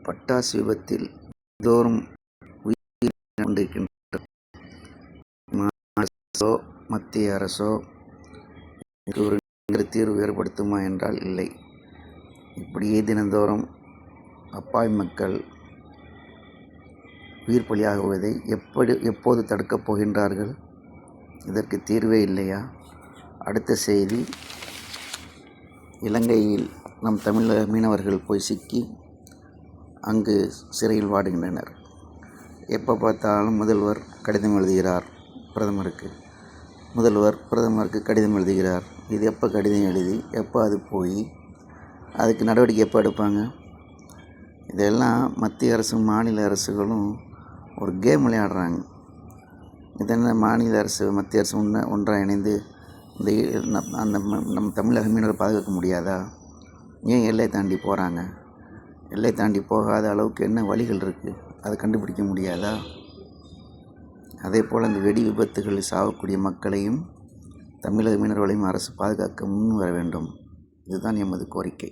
பட்டாசு விபத்தில் தோறும் உயிர் கொண்டிருக்கின்ற அரசோ மத்திய அரசோ ஒரு தீர்வு ஏற்படுத்துமா என்றால் இல்லை. இப்படியே தினந்தோறும் அப்பாவி மக்கள் உயிர் பலியாகுவதை எப்போது தடுக்கப் போகின்றார்கள்? இதற்கு தீர்வே இல்லையா? அடுத்த செய்தி, இலங்கையில் நம் தமிழக மீனவர்கள் போய் சிக்கி அங்கு சிறையில் வாடுகின்றனர். எப்போ பார்த்தாலும் முதல்வர் கடிதம் எழுதுகிறார் பிரதமருக்கு, கடிதம் எழுதுகிறார். இது எப்போ கடிதம் எழுதி எப்போ அது போய் அதுக்கு நடவடிக்கை எப்போ எடுப்பாங்க? இதெல்லாம் மத்திய அரசும் மாநில அரசுகளும் ஒரு கேம் விளையாடுறாங்க. இதென்ன மாநில அரசு மத்திய அரசு ஒன்றாக இணைந்து நம் தமிழக மீனவரை பாதுகாக்க முடியாதா? ஏன் எல்லை தாண்டி போகிறாங்க? எல்லை தாண்டி போகாத அளவுக்கு என்ன வழிகள் இருக்குது? அதை கண்டுபிடிக்க முடியாதா? அதே போல் இந்த வெடி விபத்துகளில் சாகக்கூடிய மக்களையும் தமிழக மீனவர்களையும் அரசு பாதுகாக்க முன் வர வேண்டும். இதுதான் எமது கோரிக்கை.